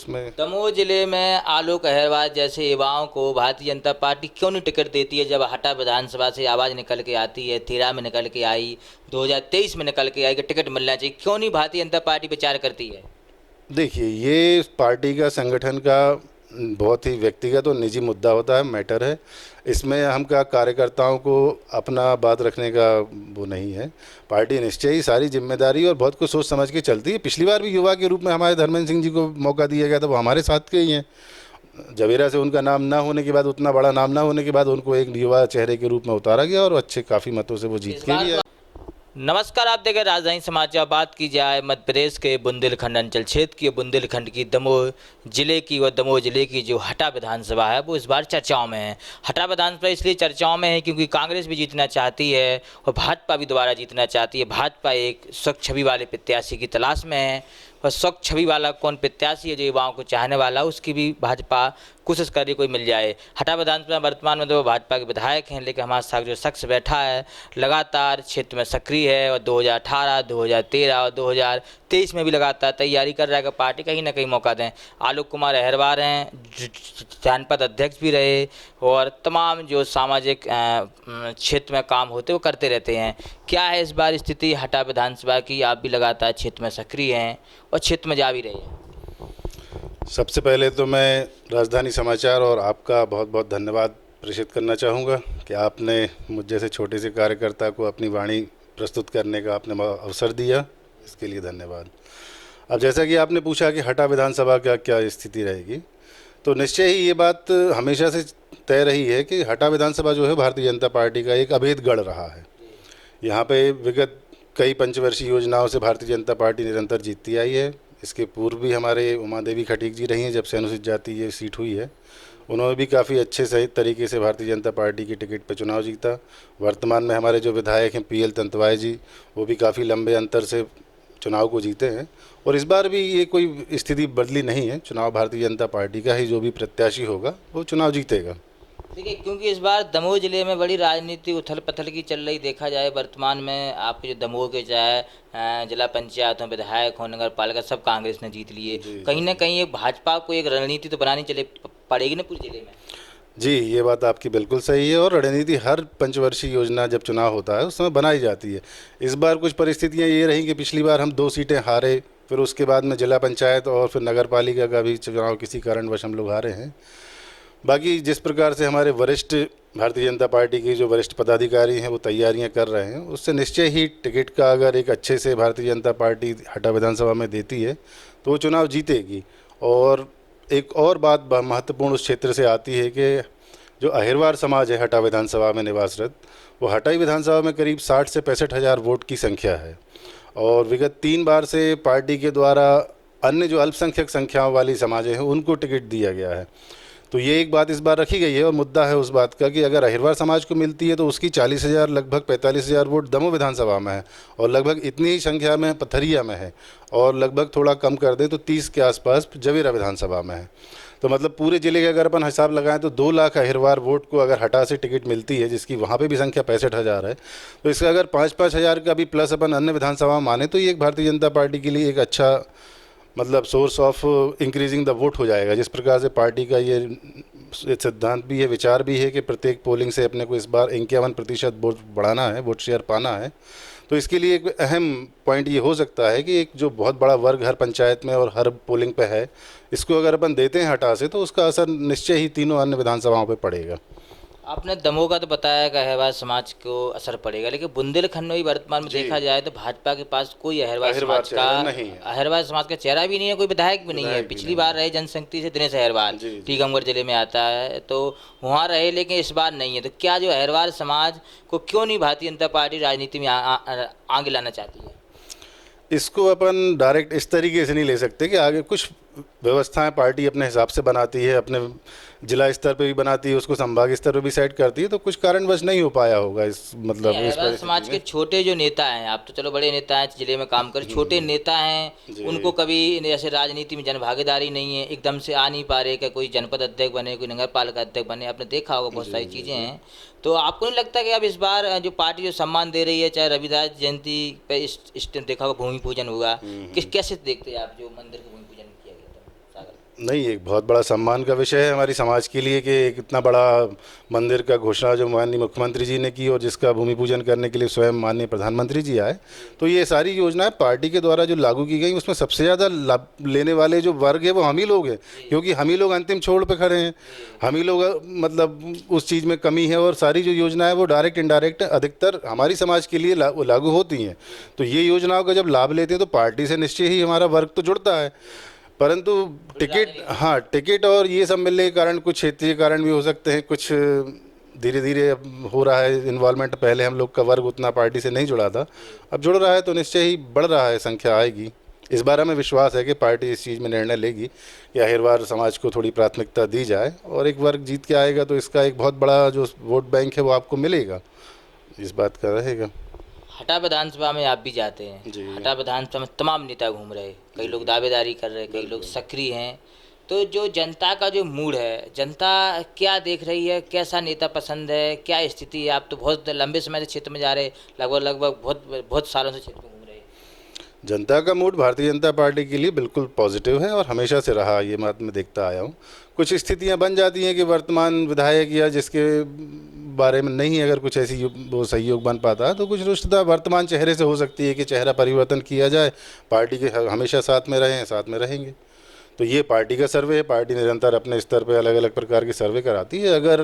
उसमें। दमोह जिले में आलोक अहिरवार जैसे युवाओं को भारतीय जनता पार्टी क्यों नहीं टिकट देती है? जब हटा विधानसभा से आवाज़ निकल के आती है, 13 में निकल के आई, 2023 में निकल के आई कि टिकट मिलना चाहिए, क्यों नहीं भारतीय जनता पार्टी विचार करती है? देखिए, ये पार्टी का, संगठन का बहुत ही व्यक्तिगत और निजी मुद्दा होता है, मैटर है। इसमें हम क्या कार्यकर्ताओं को अपना बात रखने का वो नहीं है। पार्टी निश्चय ही सारी जिम्मेदारी और बहुत कुछ सोच समझ के चलती है। पिछली बार भी युवा के रूप में हमारे धर्मेंद्र सिंह जी को मौका दिया गया था, वो हमारे साथ के ही हैं। जवेरा से उनका नाम ना होने के बाद, उतना बड़ा नाम ना होने के बाद, उनको एक युवा चेहरे के रूप में उतारा गया और अच्छे काफ़ी मतों से वो जीत इस के बार भी तो आए। नमस्कार, आप देख रहे राजधानी समाचार। बात की जाए मध्य प्रदेश के बुंदेलखंड अंचल क्षेत्र की, बुंदेलखंड की दमोह जिले की, व दमोह जिले की जो हटा विधानसभा है वो इस बार चर्चाओं में है। हटा विधानसभा इसलिए चर्चाओं में है क्योंकि कांग्रेस भी जीतना चाहती है और भाजपा भी दोबारा जीतना चाहती है। भाजपा एक स्वच्छ छवि वाले प्रत्याशी की तलाश में है और स्वच्छ छवि वाला कौन प्रत्याशी है जो युवाओं को चाहने वाला, उसकी भी भाजपा कोशिश कर रही कोई मिल जाए। हटा विधानसभा वर्तमान में तो भाजपा के विधायक हैं, लेकिन हमारे साथ जो शख्स बैठा है लगातार क्षेत्र में सक्रिय है और 2018, 2013 और 2023 में भी लगातार तैयारी कर रहा है कि पार्टी कहीं ना कहीं मौका दें। आलोक कुमार अहिरवार हैं, जनपद अध्यक्ष भी रहे और तमाम जो सामाजिक क्षेत्र में काम होते वो करते रहते हैं। क्या है इस बार स्थिति हटा विधानसभा की? आप भी लगातार क्षेत्र में सक्रिय हैं और क्षेत्र में जा भी रहे हैं। सबसे पहले तो मैं राजधानी समाचार और आपका बहुत बहुत धन्यवाद प्रेषित करना चाहूँगा कि आपने मुझ जैसे छोटे से कार्यकर्ता को अपनी वाणी प्रस्तुत करने का आपने अवसर दिया, इसके लिए धन्यवाद। अब जैसा कि आपने पूछा कि हटा विधानसभा का क्या स्थिति रहेगी, तो निश्चय ही ये बात हमेशा से तय रही है कि हटा विधानसभा जो है भारतीय जनता पार्टी का एक अभेद गढ़ रहा है। यहाँ पे विगत कई पंचवर्षीय योजनाओं से भारतीय जनता पार्टी निरंतर जीतती आई है। इसके पूर्व भी हमारे उमा देवी खटीक जी रही हैं, जब से अनुसूचित जाति ये सीट हुई है। उन्होंने भी काफ़ी अच्छे सही तरीके से भारतीय जनता पार्टी की टिकट पर चुनाव जीता। वर्तमान में हमारे जो विधायक हैं PL तंतवाय जी, वो भी काफ़ी लंबे अंतर से चुनाव को जीते हैं। और इस बार भी ये कोई स्थिति बदली नहीं है, चुनाव भारतीय जनता पार्टी का ही, जो भी प्रत्याशी होगा वो चुनाव जीतेगा। देखिए, क्योंकि इस बार दमोह जिले में बड़ी राजनीति उथल पथल की चल रही देखा जाए। वर्तमान में आपके जो दमोह के चाहे जिला पंचायतों विधायक हो, नगर पालिका, सब कांग्रेस ने जीत लिए। कहीं ना कहीं ये भाजपा को एक रणनीति तो बनानी चले पड़ेगी ना पूरे जिले में। जी, ये बात आपकी बिल्कुल सही है और रणनीति हर पंचवर्षीय योजना जब चुनाव होता है उस समय बनाई जाती है। इस बार कुछ परिस्थितियाँ ये रहीं कि पिछली बार हम 2 सीटें हारे, फिर उसके बाद में जिला पंचायत और फिर नगर पालिका का भी चुनाव किसी कारणवश हम लोग हारे हैं। बाकी जिस प्रकार से हमारे वरिष्ठ भारतीय जनता पार्टी के जो वरिष्ठ पदाधिकारी हैं वो तैयारियां कर रहे हैं, उससे निश्चय ही टिकट का अगर एक अच्छे से भारतीय जनता पार्टी हटा विधानसभा में देती है तो वो चुनाव जीतेगी। और एक और बात महत्वपूर्ण उस क्षेत्र से आती है कि जो अहिरवार समाज है हटा विधानसभा में निवासरत, वो हटाई विधानसभा में करीब 60 से 65 हज़ार वोट की संख्या है। और विगत 3 बार से पार्टी के द्वारा अन्य जो अल्पसंख्यक संख्याओं वाली समाजें हैं उनको टिकट दिया गया है। तो ये एक बात इस बार रखी गई है और मुद्दा है उस बात का कि अगर अहिरवार समाज को मिलती है तो उसकी 40 हज़ार, लगभग 45 हज़ार वोट दमोह विधानसभा में है और लगभग इतनी ही संख्या में पथरिया में है और लगभग थोड़ा कम कर दें तो 30 के आसपास जवेरा विधानसभा में है। तो मतलब पूरे ज़िले के अगर अपन हिसाब लगाएं तो 2 लाख अहिरवार वोट को अगर हटा से टिकट मिलती है, जिसकी वहाँ पे भी संख्या 65 हज़ार है, तो इसका अगर 5-5 हज़ार का भी प्लस अपन अन्य विधानसभा माने तो ये एक भारतीय जनता पार्टी के लिए एक अच्छा मतलब source of increasing the vote हो जाएगा। जिस प्रकार से पार्टी का ये सिद्धांत भी है, विचार भी है कि प्रत्येक पोलिंग से अपने को इस बार 51% वोट बढ़ाना है, वोट शेयर पाना है, तो इसके लिए एक अहम पॉइंट ये हो सकता है कि एक जो बहुत बड़ा वर्ग हर पंचायत में और हर पोलिंग पे है, इसको अगर अपन देते हैं हटा से तो उसका असर निश्चय ही तीनों अन्य विधानसभाओं पे पड़ेगा। आपने दमोह का तो बताया कि अहिरवार समाज को असर पड़ेगा, लेकिन बुंदेलखंड में भी वर्तमान में देखा जाए तो भाजपा के पास कोई अहिरवार समाज का नहीं है, अहिरवार समाज का चेहरा भी नहीं है, कोई विधायक भी नहीं है। पिछली बार रहे जनशक्ति से दिनेश अहिरवार, टीकमगढ़ जिले में आता है, तो वहाँ रहे, लेकिन इस बार नहीं है। तो क्या जो अहिरवार समाज को क्यों नहीं भारतीय जनता पार्टी राजनीति में आगे लाना चाहती है? इसको अपन डायरेक्ट इस तरीके से नहीं ले सकते कि आगे कुछ व्यवस्थाएं पार्टी अपने हिसाब से बनाती है, अपने जिला स्तर पे भी बनाती है, उसको संभाग स्तर पे भी सेट करती है, तो कुछ कारणवश नहीं हो पाया होगा इस मतलब इस समाज के छोटे जो नेता हैं, आप तो चलो बड़े नेता हैं, जिले में काम कर, छोटे नेता हैं, उनको कभी जैसे राजनीति में जन भागीदारी नहीं है, एकदम से आ नहीं पा रहे कि कोई जनपद अध्यक्ष बने, कोई नगर पालिका अध्यक्ष बने, आपने देखा होगा बहुत सारी चीज़ें हैं। तो आपको नहीं लगता कि अब इस बार जो पार्टी जो सम्मान दे रही है, चाहे रविदास जयंती पे इस देखा होगा भूमि पूजन हुआ, कैसे देखते हैं आप जो मंदिर का भूमि पूजन किया गया था सागर? नहीं, एक बहुत बड़ा सम्मान का विषय है हमारी समाज के लिए कि एक इतना बड़ा मंदिर का घोषणा जो माननीय मुख्यमंत्री जी ने की और जिसका भूमि पूजन करने के लिए स्वयं माननीय प्रधानमंत्री जी आए। तो ये सारी योजनाएं पार्टी के द्वारा जो लागू की गई उसमें सबसे ज़्यादा लाभ लेने वाले जो वर्ग है वो हम ही लोग हैं, क्योंकि हम ही लोग अंतिम छोर पे खड़े हैं। हम ही लोग मतलब उस चीज़ में कमी है और सारी जो योजनाएं वो डायरेक्ट इनडायरेक्ट अधिकतर हमारी समाज के लिए लागू होती हैं। तो ये योजनाओं का जब लाभ लेते हैं तो पार्टी से निश्चय ही हमारा वर्ग तो जुड़ता है, परंतु टिकट, हाँ टिकट और ये सब मिलने के कारण कुछ क्षेत्रीय कारण भी हो सकते हैं, कुछ धीरे धीरे अब हो रहा है इन्वॉल्वमेंट। पहले हम लोग का वर्ग उतना पार्टी से नहीं जुड़ा था, अब जुड़ रहा है तो निश्चय ही बढ़ रहा है, संख्या आएगी। इस बार हमें विश्वास है कि पार्टी इस चीज़ में निर्णय लेगी कि आखिरवार समाज को थोड़ी प्राथमिकता दी जाए और एक वर्ग जीत के आएगा तो इसका एक बहुत बड़ा जो वोट बैंक है वो आपको मिलेगा, इस बात का रहेगा। हटा विधानसभा में आप भी जाते हैं, जी। हटा विधानसभा में तमाम नेता घूम रहे, कई लोग दावेदारी कर रहे, कई लोग सक्रिय हैं। तो जो जनता का जो मूड है, जनता क्या देख रही है, कैसा नेता पसंद है, क्या स्थिति है? आप तो बहुत लंबे समय से क्षेत्र में जा रहे, लगभग बहुत बहुत सालों से क्षेत्र में घूम रहे। जनता का मूड भारतीय जनता पार्टी के लिए बिल्कुल पॉजिटिव है और हमेशा से रहा, ये बात मैं देखता आया हूँ। कुछ स्थितियाँ बन जाती हैं कि वर्तमान विधायक या जिसके बारे में नहीं अगर कुछ ऐसी वो सहयोग बन पाता तो कुछ रुष्टता वर्तमान चेहरे से हो सकती है कि चेहरा परिवर्तन किया जाए, पार्टी के हमेशा साथ में रहें, साथ में रहेंगे। तो ये पार्टी का सर्वे है, पार्टी निरंतर अपने स्तर पे अलग अलग प्रकार के सर्वे कराती है। अगर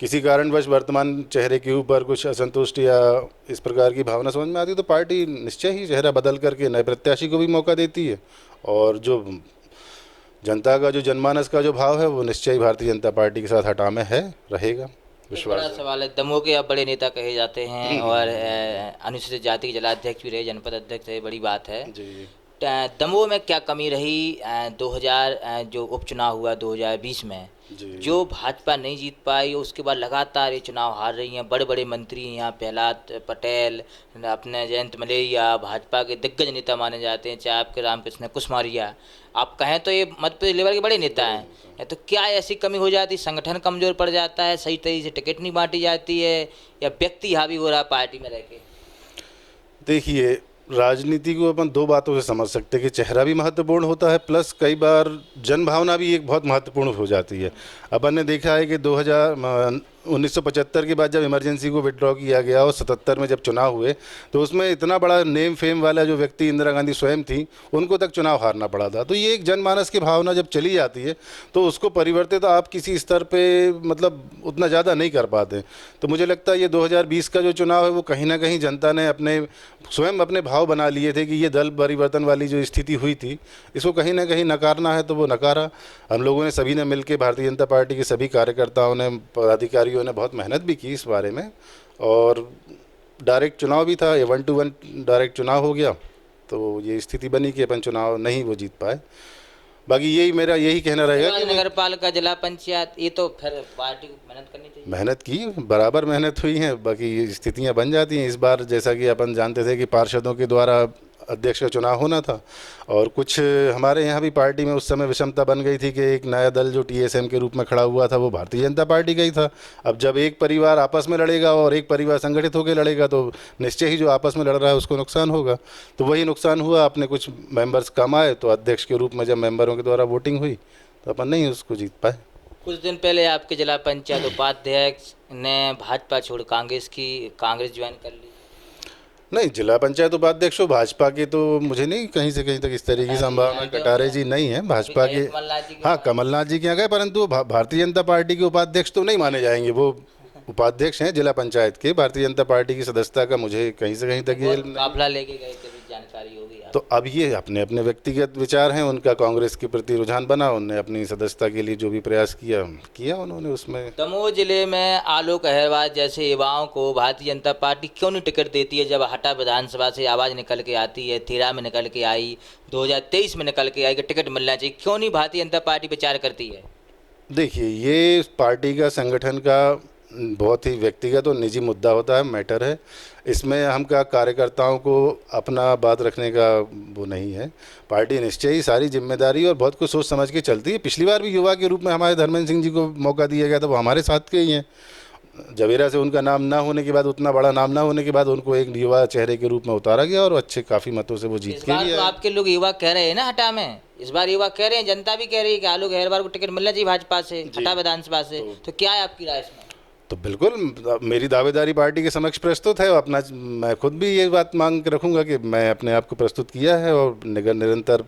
किसी कारणवश वर्तमान चेहरे के ऊपर कुछ असंतुष्ट या इस प्रकार की भावना समझ में आती है तो पार्टी निश्चय ही चेहरा बदल करके नए प्रत्याशी को भी मौका देती है। और जो जनता का जो जनमानस का जो भाव है वो निश्चय ही भारतीय जनता पार्टी के साथ हटा में है, रहेगा, विश्वास बड़ा है। सवाल है, दमोह के अब बड़े नेता कहे जाते हैं और अनुसूचित जाति के जिलाध्यक्ष भी रहे, जनपद अध्यक्ष रहे, बड़ी बात है। जी। दमोह में क्या कमी रही 2000 जो उपचुनाव हुआ 2020 में, जी। जो भाजपा नहीं जीत पाई, उसके बाद लगातार ये चुनाव हार रही हैं। बड़े बड़े मंत्री यहाँ प्रहलाद पटेल, अपने जयंत मलैया, भाजपा के दिग्गज नेता माने जाते हैं, चाहे आपके रामकृष्ण कुशमारिया, आप कहें तो ये मध्य प्रदेश लेवल के बड़े नेता हैं। तो क्या ऐसी कमी हो जाती, संगठन कमजोर पड़ जाता है, सही तरीके से टिकट नहीं बांटी जाती है, या व्यक्ति हावी हो रहा पार्टी में रह के? देखिए, राजनीति को अपन दो बातों से समझ सकते हैं कि चेहरा भी महत्वपूर्ण होता है प्लस कई बार जन भावना भी एक बहुत महत्वपूर्ण हो जाती है। अपन ने देखा है कि 1975 के बाद जब इमरजेंसी को विड्रॉ किया गया और 77 में जब चुनाव हुए तो उसमें इतना बड़ा नेम फेम वाला जो व्यक्ति इंदिरा गांधी स्वयं थी, उनको तक चुनाव हारना पड़ा था। तो ये एक जनमानस की भावना जब चली जाती है तो उसको परिवर्तित तो आप किसी स्तर पे मतलब उतना ज़्यादा नहीं कर पाते। तो मुझे लगता है ये 2020 का जो चुनाव है वो कहीं ना कहीं जनता ने स्वयं अपने भाव बना लिए थे कि ये दल परिवर्तन वाली जो स्थिति हुई थी इसको कहीं ना कहीं नकारना है, तो वो नकारा। हम लोगों ने सभी ने मिलकर, भारतीय जनता पार्टी के सभी कार्यकर्ताओं ने, पदाधिकारियों ने बहुत मेहनत भी की इस बारे में और डायरेक्ट चुनाव भी था, ये 1-to-1 डायरेक्ट चुनाव हो गया। तो ये स्थिति बनी कि अपन चुनाव नहीं वो जीत पाए। बाकी मेरा यही कहना रहेगा कि नगर पालिका, जिला पंचायत, ये तो फिर पार्टी को मेहनत करनी चाहिए। मेहनत की, बराबर मेहनत हुई है, बाकी स्थितियां बन जाती हैं। इस बार जैसा कि अपन जानते थे कि पार्षदों के द्वारा अध्यक्ष का चुनाव होना था और कुछ हमारे यहाँ भी पार्टी में उस समय विषमता बन गई थी कि एक नया दल जो TSM के रूप में खड़ा हुआ था वो भारतीय जनता पार्टी का ही था। अब जब एक परिवार आपस में लड़ेगा और एक परिवार संगठित होकर लड़ेगा तो निश्चय ही जो आपस में लड़ रहा है उसको नुकसान होगा। तो वही नुकसान हुआ, अपने कुछ मेंबर्स कम आए तो अध्यक्ष के रूप में जब मेंबरों के द्वारा वोटिंग हुई तो अपन नहीं उसको जीत पाए। कुछ दिन पहले आपके जिला पंचायत उपाध्यक्ष ने भाजपा छोड़ कांग्रेस ज्वाइन कर ली। नहीं, जिला पंचायत उपाध्यक्ष हो भाजपा के तो मुझे नहीं कहीं से कहीं तक इस तरह की संभावना। कटारे जी नहीं है भाजपा के, हाँ कमलनाथ जी के यहाँ गए, परंतु भारतीय जनता पार्टी के उपाध्यक्ष तो नहीं माने जाएंगे। वो उपाध्यक्ष हैं जिला पंचायत के, भारतीय जनता पार्टी की सदस्यता का मुझे कहीं से कहीं तक ये काफिला लेके गए थे, जानकारी होगी। तो अब ये अपने अपने व्यक्तिगत विचार हैं, उनका कांग्रेस के प्रति रुझान बना, उन्होंने अपनी सदस्यता के लिए जो भी प्रयास किया उन्होंने उसमें। दमोह जिले में आलोक अहरवाल जैसे युवाओं को भारतीय जनता पार्टी क्यों नहीं टिकट देती है? जब हटा विधानसभा से आवाज़ निकल के आती है, 13 में निकल के आई, 2023 में निकल के आई कि टिकट मिलना चाहिए, क्यों नहीं भारतीय जनता पार्टी विचार करती है? देखिए, ये पार्टी का, संगठन का बहुत ही व्यक्तिगत और निजी मुद्दा होता है, मैटर है। इसमें हम क्या कार्यकर्ताओं को अपना बात रखने का वो नहीं है। पार्टी निश्चय ही सारी जिम्मेदारी और बहुत कुछ सोच समझ के चलती है। पिछली बार भी युवा के रूप में हमारे धर्मेंद्र सिंह जी को मौका दिया गया था, वो हमारे साथ के ही हैं। जवेरा से उनका नाम ना होने के बाद, उतना बड़ा नाम ना होने के बाद, उनको एक युवा चेहरे के रूप में उतारा गया और अच्छे काफ़ी मतों से वो जीत इस के बार भी तो आए। आपके लोग युवा कह रहे हैं ना हटा में, इस बार युवा कह रहे हैं, जनता भी कह रही है कि आलोक अहरवार को टिकट मिलना चाहिए भाजपा से, हटा विधानसभा से, तो क्या है आपकी राय इसमें? तो बिल्कुल मेरी दावेदारी पार्टी के समक्ष प्रस्तुत है, और अपना मैं खुद भी ये बात मांग के रखूंगा कि मैं अपने आप को प्रस्तुत किया है और निरंतर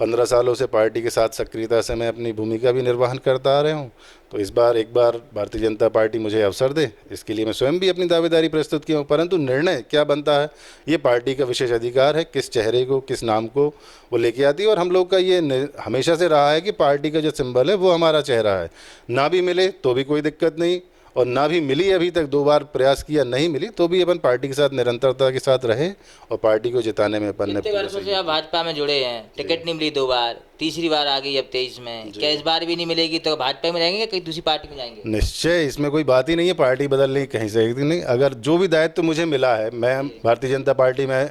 15 सालों से पार्टी के साथ सक्रियता से मैं अपनी भूमिका भी निर्वहन करता आ रहा हूँ। तो इस बार एक बार भारतीय जनता पार्टी मुझे अवसर दे, इसके लिए मैं स्वयं भी अपनी दावेदारी प्रस्तुत किया हूँ। परंतु निर्णय क्या बनता है ये पार्टी का विशेष अधिकार है, किस चेहरे को, किस नाम को वो लेके आती है। और हम लोग का ये हमेशा से रहा है कि पार्टी का जो सिंबल है वो हमारा चेहरा है, ना भी मिले तो भी कोई दिक्कत नहीं, और ना भी मिली, अभी तक 2 बार प्रयास किया नहीं मिली, तो भी अपन पार्टी के साथ निरंतरता के साथ रहे और पार्टी को जिताने में अपन ने कितने वर्षों से आप भाजपा में जुड़े हैं, टिकट नहीं मिली 2 बार, तीसरी बार आ गई अब 23 में, क्या इस बार भी नहीं मिलेगी तो भाजपा में जाएंगे या कहीं दूसरी पार्टी में जाएंगे? निश्चय, इसमें कोई बात ही नहीं है, पार्टी बदलने की कहीं से एक दिन नहीं। अगर जो भी दायित्व मुझे मिला है, मैं भारतीय जनता पार्टी में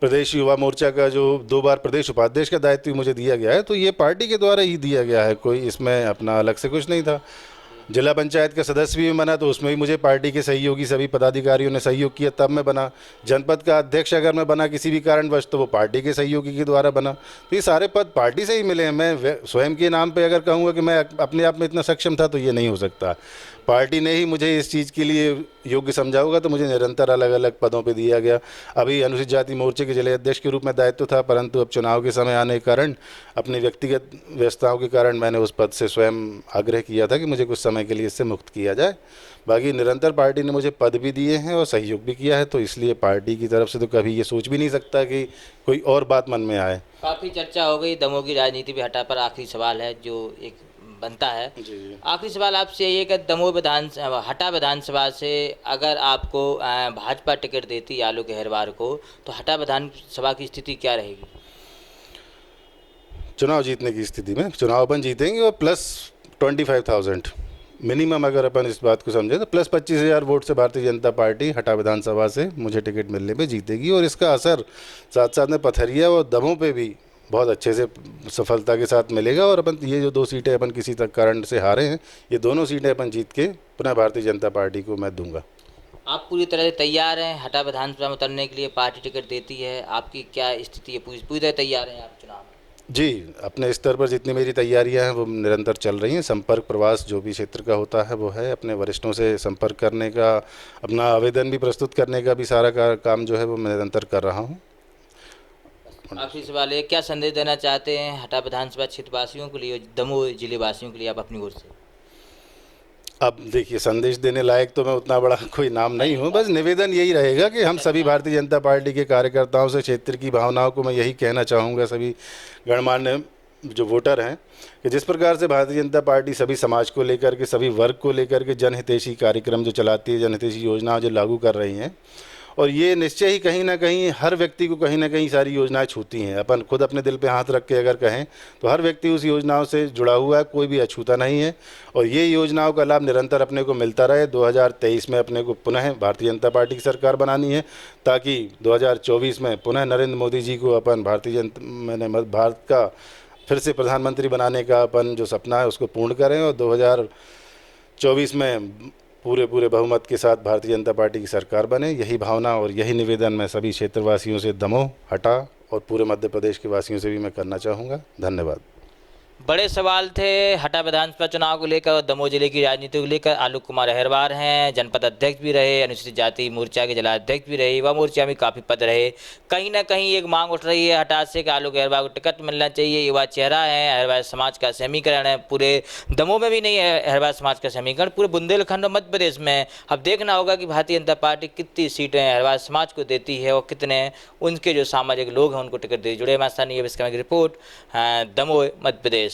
प्रदेश युवा मोर्चा का जो 2 बार प्रदेश उपाध्यक्ष का दायित्व मुझे दिया गया है, तो ये पार्टी के द्वारा ही दिया गया है, कोई इसमें अपना अलग से कुछ नहीं था। जिला पंचायत का सदस्य भी बना तो उसमें भी मुझे पार्टी के सहयोगी सभी पदाधिकारियों ने सहयोग किया, तब मैं बना। जनपद का अध्यक्ष अगर मैं बना किसी भी कारणवश, तो वो पार्टी के सहयोगी के द्वारा बना। तो ये सारे पद पार्टी से ही मिले हैं। मैं स्वयं के नाम पे अगर कहूँगा कि मैं अपने आप में इतना सक्षम था, तो ये नहीं हो सकता। पार्टी ने ही मुझे इस चीज़ के लिए योग्य समझा होगा, तो मुझे निरंतर अलग अलग पदों पे दिया गया। अभी अनुसूचित जाति मोर्चे के जिले अध्यक्ष के रूप में दायित्व था, परंतु अब चुनाव के समय आने के कारण, अपनी व्यक्तिगत व्यस्तताओं के कारण, मैंने उस पद से स्वयं आग्रह किया था कि मुझे कुछ समय के लिए इससे मुक्त किया जाए। बाकी निरंतर पार्टी ने मुझे पद भी दिए हैं और सहयोग भी किया है, तो इसलिए पार्टी की तरफ से तो कभी ये सोच भी नहीं सकता कि कोई और बात मन में आए। काफ़ी चर्चा हो गई दमोह की राजनीति पे, हटा पर आखिरी सवाल है जो एक बनता है। आखिरी सवाल आपसे ये है कि दमोह हटा विधानसभा से अगर आपको भाजपा टिकट देती आलोक अहरवार को, तो हटा विधानसभा की स्थिति क्या रहेगी? चुनाव जीतने की स्थिति में चुनाव अपन जीतेंगे और प्लस 25,000 मिनिमम, अगर अपन इस बात को समझे तो प्लस 25,000 वोट से भारतीय जनता पार्टी हटा विधानसभा से मुझे टिकट मिलने पे जीतेगी। और इसका असर साथ साथ में पथरिया और दमोह पे भी बहुत अच्छे से सफलता के साथ मिलेगा। और अपन ये जो 2 सीटें अपन किसी तक कारण से हारे हैं, ये दोनों सीटें अपन जीत के पुनः भारतीय जनता पार्टी को मैं दूंगा। आप पूरी तरह से तैयार हैं हटा विधानसभा में उतरने के लिए? पार्टी टिकट देती है, आपकी क्या स्थिति है? पूरी तरह तैयार हैं आप चुनाव? जी, अपने स्तर पर जितनी मेरी तैयारियां हैं वो निरंतर चल रही हैं। संपर्क प्रवास जो भी क्षेत्र का होता है वो है, अपने वरिष्ठों से संपर्क करने का, अपना आवेदन भी प्रस्तुत करने का भी सारा काम जो है वो मैं निरंतर कर रहा हूँ। आखिरी सवाल है, क्या संदेश देना चाहते हैं हटा विधानसभा क्षेत्र वासियों के लिए, दमोह जिले वासियों के लिए आप अपनी ओर से? अब देखिए, संदेश देने लायक तो मैं उतना बड़ा कोई नाम नहीं हूँ, बस निवेदन यही रहेगा कि हम सभी भारतीय जनता पार्टी के कार्यकर्ताओं से क्षेत्र की भावनाओं को मैं यही कहना चाहूँगा, सभी गणमान्य जो वोटर हैं, कि जिस प्रकार से भारतीय जनता पार्टी सभी समाज को लेकर के, सभी वर्ग को लेकर के जनहितैषी कार्यक्रम जो चलाती है, जनहितैषी योजनाएं जो लागू कर रही हैं, और ये निश्चय ही कहीं ना कहीं हर व्यक्ति को कहीं ना कहीं सारी योजनाएं छूती हैं। अपन खुद अपने दिल पे हाथ रख के अगर कहें तो हर व्यक्ति उस योजनाओं से जुड़ा हुआ है, कोई भी अछूता नहीं है। और ये योजनाओं का लाभ निरंतर अपने को मिलता रहे। 2023 में अपने को पुनः भारतीय जनता पार्टी की सरकार बनानी है, ताकि 2024 में पुनः नरेंद्र मोदी जी को अपन भारत का फिर से प्रधानमंत्री बनाने का अपन जो सपना है उसको पूर्ण करें, और 2024 में पूरे बहुमत के साथ भारतीय जनता पार्टी की सरकार बने। यही भावना और यही निवेदन मैं सभी क्षेत्रवासियों से, दमोह, हटा और पूरे मध्य प्रदेश के वासियों से भी मैं करना चाहूँगा। धन्यवाद। बड़े सवाल थे हटा विधानसभा चुनाव को लेकर और दमोह जिले की राजनीति को लेकर। आलोक कुमार अहरवार हैं, जनपद अध्यक्ष भी रहे, अनुसूचित जाति मोर्चा के जिला अध्यक्ष भी रहे, युवा मोर्चा में काफ़ी पद रहे। कहीं ना कहीं एक मांग उठ रही है हटा से कि आलोक अहरवार को टिकट मिलना चाहिए। युवा चेहरा है, अहरवार समाज का समीकरण है, पूरे दमोह में भी नहीं है अहरवार समाज का समीकरण, पूरे बुंदेलखंड और मध्य प्रदेश में। अब देखना होगा कि भारतीय जनता पार्टी कितनी सीटें अहरवार समाज को देती है और कितने उनके जो सामाजिक लोग हैं उनको टिकट दे। जुड़े हमारे साथ ये रिपोर्ट दमोह मध्य प्रदेश।